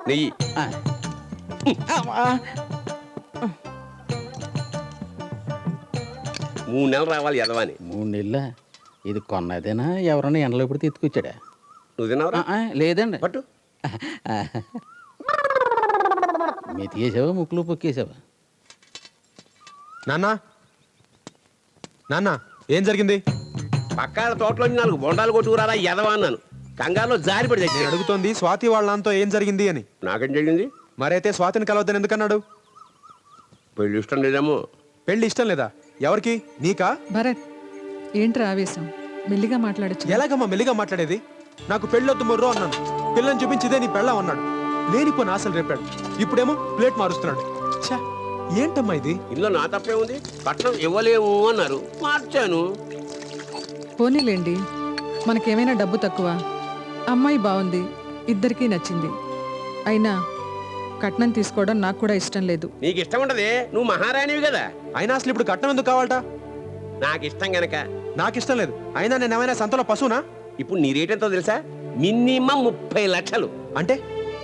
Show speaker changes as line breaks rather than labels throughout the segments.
నెయ్యి. 3 నెలలు రావాలి ఎదవాని.
3 నెలల ఇది కొన్నదేనా ఎవరన్నా ఎండలో ఇప్పుడు ఎత్తుకొచ్చాడా?
నువ్వు తిన్నావురా?
లేదండి.
పట్టు.
మెతికేసావా ముక్కులు పొక్కేసావా?
నాన్న నాన్న ఏం జరిగింది?
పక్కాడ తోటలో 4 బొండాలు కొట్టుకురారా ఎదవా అన్నాను. కంగారులో జారిపడి
నేను
తెచ్చాడు.
అడుగుతోంది స్వాతి వాళ్ళంతో ఏం జరిగింది అని.
నాకేం జరిగింది?
మరైతే స్వాతిని కలవద్దని ఎందుకన్నాడు?
పెళ్ళి ఇష్టం లేదేమో.
పెళ్లి ఇష్టం లేదా? ఎవరికి? నీకా?
భరత్, ఏంట్రా ఆవేశం? మెల్లిగా మాట్లాడచ్చు.
ఎలాగమ్మా మెల్లిగా మాట్లాడేది? నాకు పెళ్ళొద్దు మొర్రో అన్నాను. పిల్లని చూపించిదే నీ పెళ్ళం అన్నాడు. లేనిపోని ఆశలు రేపాడు. ఇప్పుడేమో ప్లేట్ మారుస్తున్నాడు. ఛా, ఏంటమ్మా ఇది?
ఇందులో నా తప్పే ఉంది. పట్నం ఇవ్వలేము అన్నారు, మార్చాను.
పోనీలేండి, మనకేమైనా డబ్బు తక్కువ? అమ్మాయి బాగుంది, ఇద్దరికీ నచ్చింది. అయినా కట్నం తీసుకోవడం నాకు కూడా ఇష్టం లేదు.
నీకు ఇష్టం ఉండదే, నువ్వు మహారాణివి కదా.
అయినా అసలు ఇప్పుడు కట్నం ఎందుకు కావాలట?
నాకు ఇష్టం గనక.
నాకు ఇష్టం లేదు. అయినా నేను ఏమైనా సంతలో పశువునా?
ఇప్పుడు నీ రేట్ ఎంతో తెలుసా? మినిమం 30 లక్షలు.
అంటే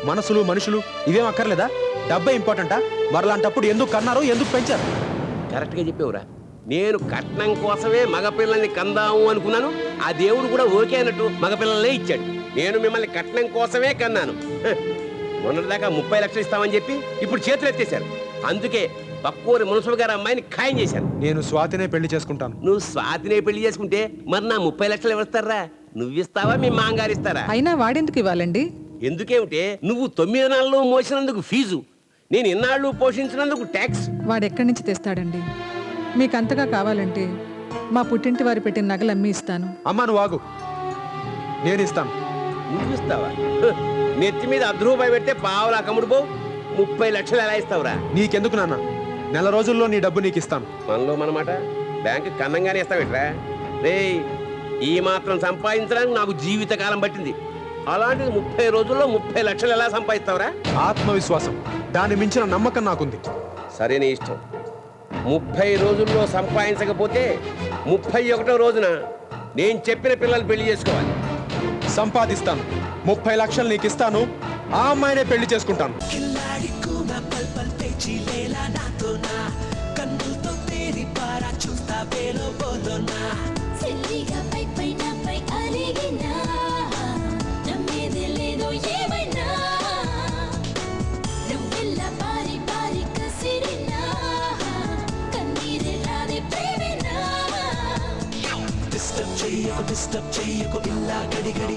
మనసులు మనుషులు ఇవేం అక్కర్లేదా? డబ్బే ఇంపార్టెంటా? మరలాంటప్పుడు ఎందుకు కన్నారు, ఎందుకు పెంచారు?
కరెక్ట్గా చెప్పేవురా. నేను కట్నం కోసమే మగపిల్లల్ని కందాము అనుకున్నాను. ఆ దేవుడు కూడా ఓకే అన్నట్టు మగపిల్లలనే ఇచ్చాడు. నేను మిమ్మల్ని కట్నం కోసమే కన్నాను. మొన్నటిదాకా 30 లక్షలు ఇస్తామని చెప్పి ఇప్పుడు చేతులు ఎత్తేశారు. అందుకే పక్కూరి మున్సిపల్ గారి అమ్మాయిని ఖాయం చేశాను.
నేను స్వాతినే పెళ్లి చేసుకుంటాను.
నువ్వు స్వాతినే పెళ్లి చేసుకుంటే మరి నా 30 లక్షలు ఎవరిస్తారా? నువ్విస్తావా, మీ మాంగారు ఇస్తారా?
అయినా వాడెందుకు ఇవ్వాలండి?
ఎందుకేమిటే, నువ్వు 9 నెలలు మోసినందుకు ఫీజు, నేను ఇన్నాళ్ళు పోషించినందుకు ట్యాక్స్.
వాడెక్కడి నుంచి తెస్తాడండి? మీకు అంతగా కావాలంటే మా పుట్టింటి వారి పెట్టిన నగలు అమ్మి ఇస్తాను.
అమ్మా నువ్వు ఆగు, నేను ఇస్తాను.
నువ్వు ఇస్తావా? నెత్తి మీద 10 రూపాయలు పెట్టే పావులా కమ్ముడు పో. 30 లక్షలు ఎలా ఇస్తావురా?
నీకెందుకు నాన్న, నెల రోజుల్లో నీ డబ్బు నీకు ఇస్తాను.
మనలో మనమాట బ్యాంకు కన్నంగానే ఇస్తావేట్రా? రే, ఈ మాత్రం సంపాదించడానికి నాకు జీవితకాలం పట్టింది. అలాంటిది 30 రోజుల్లో 30 లక్షలు ఎలా సంపాదిస్తావురా?
ఆత్మవిశ్వాసం, దాన్ని మించిన నమ్మకం నాకుంది.
సరే, నీ ఇష్టం. 30 రోజుల్లో సంపాదించకపోతే 31వ రోజున నేను చెప్పిన పిల్లలు పెళ్లి చేసుకోవాలి.
సంపాదిస్తాను. 30 లక్షలు నీకు ఇస్తాను. ఆ అమ్మాయినే పెళ్లి చేసుకుంటాను.
డిస్టర్బ్ చెయ్యకు ఇలా గడి గడి.